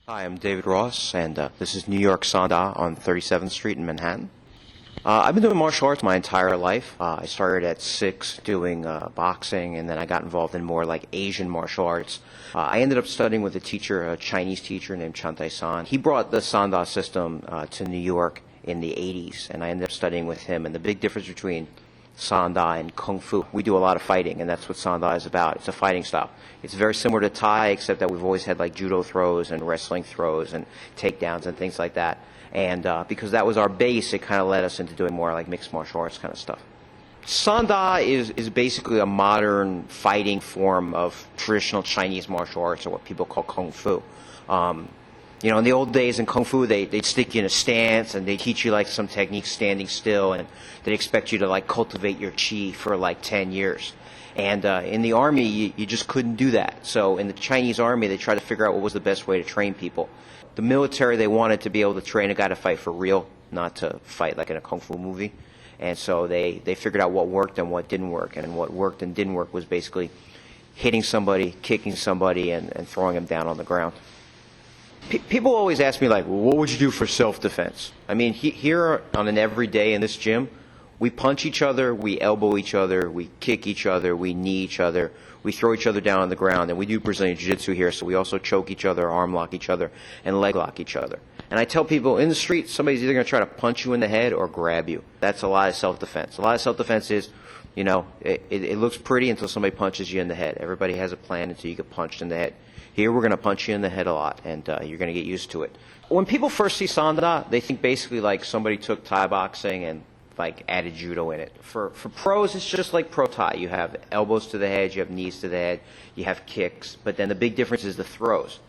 Hi, I'm David Ross, and this is New York Sanda on 37th Street in Manhattan. I've been doing martial arts my entire life. I started at 6 doing boxing, and then I got involved in more like Asian martial arts. I ended up studying with a teacher, a Chinese teacher named Chantai San. He brought the Sanda system to New York in the 80s, and I ended up studying with him. And the big difference between Sanda and Kung Fu, we do a lot of fighting, and that's what Sanda is about. It's a fighting style. It's very similar to Thai, except that we've always had like judo throws and wrestling throws and takedowns and things like that. And because that was our base, it kind of led us into doing more like mixed martial arts kind of stuff. Sanda is basically a modern fighting form of traditional Chinese martial arts, or what people call Kung Fu. In the old days in Kung Fu, they'd stick you in a stance, and they'd teach you like some techniques standing still, and they'd expect you to like cultivate your chi for like 10 years. And in the army, you just couldn't do that. So in the Chinese army, they tried to figure out what was the best way to train people. The military, they wanted to be able to train a guy to fight for real, not to fight like in a Kung Fu movie. And so they figured out what worked and what didn't work. And what worked and didn't work was basically hitting somebody, kicking somebody, and throwing them down on the ground. People always ask me, like, well, what would you do for self-defense? I mean, here on an everyday in this gym, we punch each other, we elbow each other, we kick each other, we knee each other, we throw each other down on the ground, and we do Brazilian Jiu-Jitsu here, so we also choke each other, arm lock each other, and leg lock each other. And I tell people, in the street, somebody's either going to try to punch you in the head or grab you. That's a lot of self-defense. A lot of self-defense is, it looks pretty until somebody punches you in the head. Everybody has a plan until you get punched in the head. Here, we're going to punch you in the head a lot, and you're going to get used to it. When people first see Sanda, they think basically like somebody took Thai boxing and like added judo in it. For pros, it's just like pro Thai. You have elbows to the head, you have knees to the head, you have kicks, but then the big difference is the throws.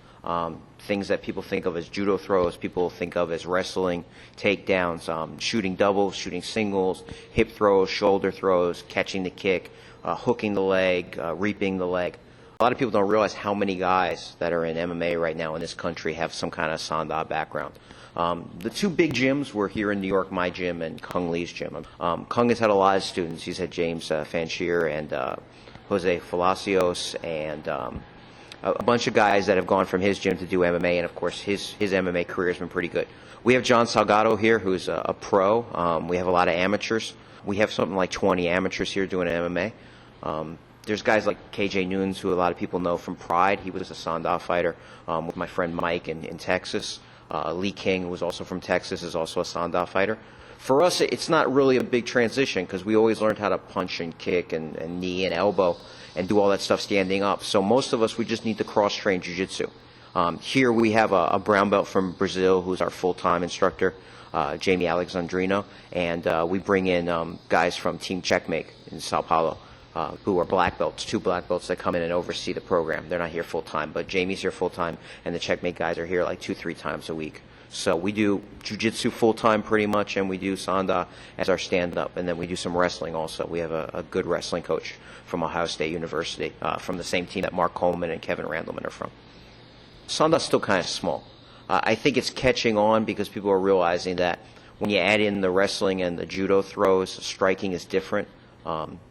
Things that people think of as judo throws, people think of as wrestling, takedowns, shooting doubles, shooting singles, hip throws, shoulder throws, catching the kick, hooking the leg, reaping the leg. A lot of people don't realize how many guys that are in MMA right now in this country have some kind of Sanda background. The two big gyms were here in New York, my gym and Kung Lee's gym. Kung has had a lot of students. He's had James Fanchier and Jose Palacios and a bunch of guys that have gone from his gym to do MMA, and of course his MMA career has been pretty good. We have John Salgado here, who's a pro. We have a lot of amateurs. We have something like 20 amateurs here doing MMA. There's guys like KJ Nunes, who a lot of people know from Pride. He was a Sanda fighter with my friend Mike in Texas. Lee King, who was also from Texas, is also a Sanda fighter. For us, it's not really a big transition because we always learned how to punch and kick and knee and elbow and do all that stuff standing up. So most of us, we just need to cross-train jiu-jitsu. Here we have a brown belt from Brazil who's our full-time instructor, Jamie Alexandrino, and we bring in guys from Team Checkmate in Sao Paulo. Who are black belts, 2 black belts that come in and oversee the program. They're not here full-time, but Jamie's here full-time, and the Checkmate guys are here like 2-3 times a week. So we do jiu-jitsu full-time pretty much, and we do Sanda as our stand-up, and then we do some wrestling also. We have a good wrestling coach from Ohio State University, from the same team that Mark Coleman and Kevin Randleman are from. Sanda's still kind of small. I think it's catching on because people are realizing that when you add in the wrestling and the judo throws, striking is different.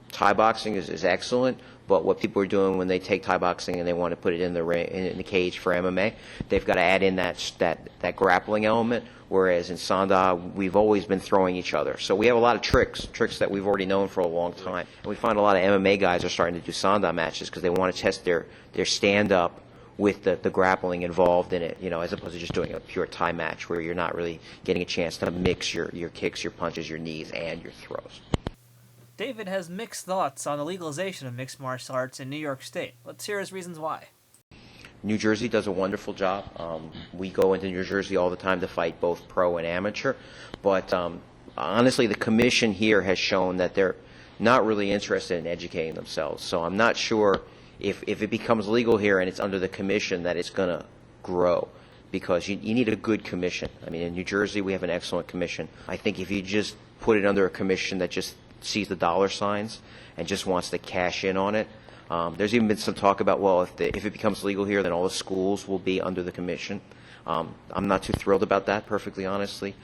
Thai boxing is excellent, but what people are doing when they take Thai boxing and they want to put it in the cage for MMA, they've got to add in that grappling element, whereas in Sanda, we've always been throwing each other. So we have a lot of tricks that we've already known for a long time. And we find a lot of MMA guys are starting to do Sanda matches because they want to test their stand-up with the grappling involved in it, as opposed to just doing a pure Thai match where you're not really getting a chance to mix your kicks, your punches, your knees, and your throws. David has mixed thoughts on the legalization of mixed martial arts in New York State. Let's hear his reasons why. New Jersey does a wonderful job. We go into New Jersey all the time to fight both pro and amateur. But honestly, the commission here has shown that they're not really interested in educating themselves. So I'm not sure if it becomes legal here and it's under the commission that it's going to grow. Because you need a good commission. I mean, in New Jersey, we have an excellent commission. I think if you just put it under a commission that just sees the dollar signs and just wants to cash in on it. There's even been some talk about, well, if it becomes legal here, then all the schools will be under the commission. I'm not too thrilled about that, perfectly honestly.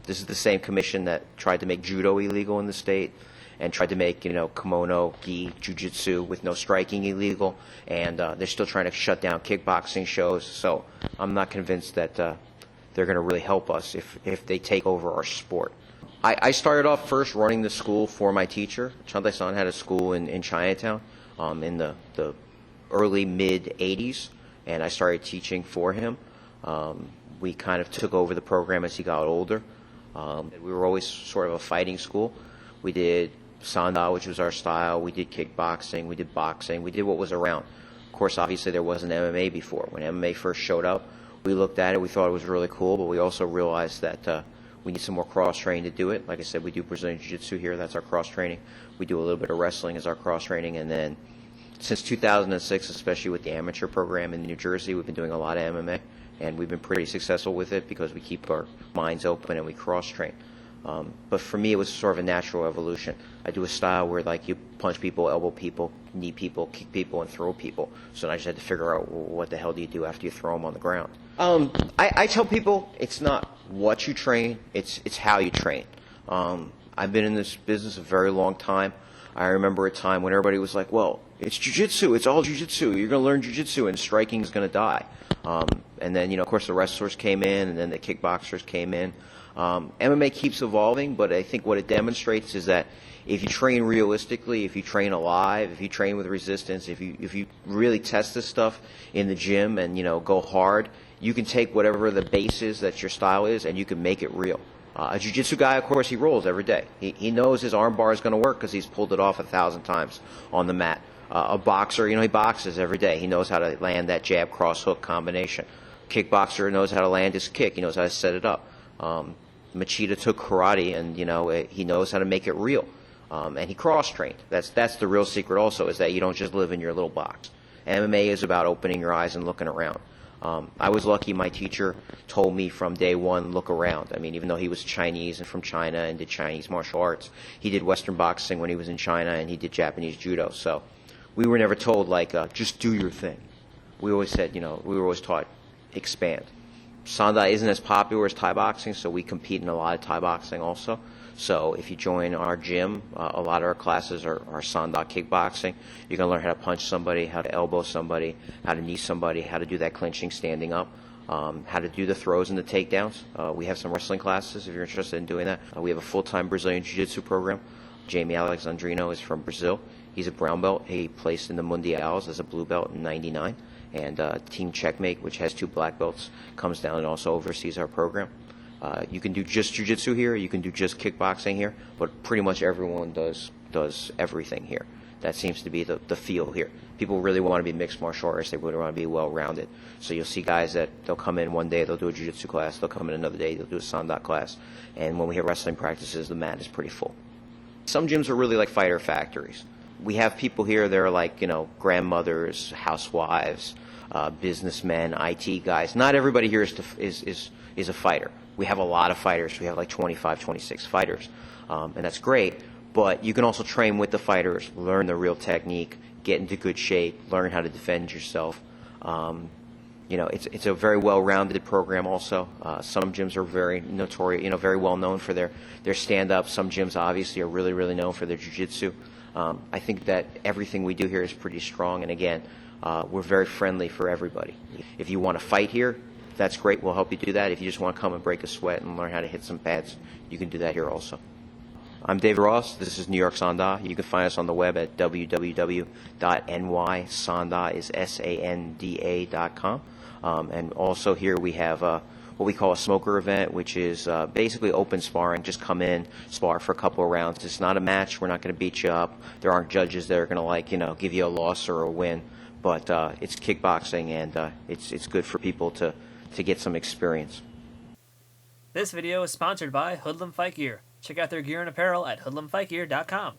This is the same commission that tried to make judo illegal in the state. and tried to make, kimono, gi, jujitsu with no striking illegal, and they're still trying to shut down kickboxing shows. So I'm not convinced that they're going to really help us if they take over our sport. I started off first running the school for my teacher. Chandai-san had a school in Chinatown in the early mid-'80s, and I started teaching for him. We kind of took over the program as he got older. We were always sort of a fighting school. We did Sanda, which was our style. We did kickboxing. We did boxing. We did what was around. Of course, obviously, there wasn't MMA before. When MMA first showed up, we looked at it. We thought it was really cool, but we also realized that we need some more cross-training to do it. Like I said, we do Brazilian Jiu-Jitsu here. That's our cross-training. We do a little bit of wrestling as our cross-training. And then since 2006, especially with the amateur program in New Jersey, we've been doing a lot of MMA. And we've been pretty successful with it because we keep our minds open and we cross-train. But for me, it was sort of a natural evolution. I do a style where, like, you punch people, elbow people, knee people, kick people, and throw people. So I just had to figure out, well, what the hell do you do after you throw them on the ground? I tell people it's not what you train, it's how you train. I've been in this business a very long time. I remember a time when everybody was like, well, it's jiu-jitsu, it's all jiu-jitsu, you're going to learn jiu-jitsu and striking is going to die. And then, of course, the wrestlers came in, and then the kickboxers came in. MMA keeps evolving, but I think what it demonstrates is that if you train realistically, if you train alive, if you train with resistance, if you really test this stuff in the gym and, go hard, you can take whatever the base is that your style is, and you can make it real. A jiu-jitsu guy, of course, he rolls every day. He knows his arm bar is going to work because he's pulled it off 1,000 times on the mat. A boxer, he boxes every day. He knows how to land that jab cross hook combination. Kickboxer knows how to land his kick. He knows how to set it up. Machida took karate, and he knows how to make it real. And he cross-trained. That's the real secret. Also, is that you don't just live in your little box. MMA is about opening your eyes and looking around. I was lucky my teacher told me from day one, look around. I mean, even though he was Chinese and from China and did Chinese martial arts, he did Western boxing when he was in China, and he did Japanese judo. So we were never told, just do your thing. We always said, we were always taught, expand. Sanda isn't as popular as Thai boxing, so we compete in a lot of Thai boxing also. So if you join our gym, a lot of our classes are Sanda kickboxing. You're going to learn how to punch somebody, how to elbow somebody, how to knee somebody, how to do that clinching standing up, how to do the throws and the takedowns. We have some wrestling classes if you're interested in doing that. We have a full-time Brazilian Jiu-Jitsu program. Jamie Alexandrino is from Brazil. He's a brown belt. He placed in the Mundials as a blue belt in '99. And Team Checkmate, which has 2 black belts, comes down and also oversees our program. You can do just jiu-jitsu here, you can do just kickboxing here, but pretty much everyone does everything here. That seems to be the feel here. People really want to be mixed martial artists. They really want to be well-rounded. So you'll see guys that they'll come in one day, they'll do a jiu-jitsu class, they'll come in another day, they'll do a Sanda class. And when we have wrestling practices, the mat is pretty full. Some gyms are really like fighter factories. We have people here that are like, grandmothers, housewives, businessmen, IT guys. Not everybody here is a fighter. We have a lot of fighters. We have like 25, 26 fighters, and that's great. But you can also train with the fighters, learn the real technique, get into good shape, learn how to defend yourself. It's a very well-rounded program also. Some gyms are very notorious, very well known for their stand-up. Some gyms obviously are really, really known for their jiu-jitsu. I think that everything we do here is pretty strong, and again, we're very friendly for everybody. If you want to fight here, that's great. We'll help you do that. If you just want to come and break a sweat and learn how to hit some pads, you can do that here also. I'm David Ross. This is New York Sanda. You can find us on the web at www.nysanda.com. And also here we have what we call a smoker event, which is basically open sparring. Just come in, spar for a couple of rounds. It's not a match. We're not going to beat you up. There aren't judges that are going to give you a loss or a win. But it's kickboxing, and it's good for people to get some experience. This video is sponsored by Hoodlum Fight Gear. Check out their gear and apparel at hoodlumfightgear.com.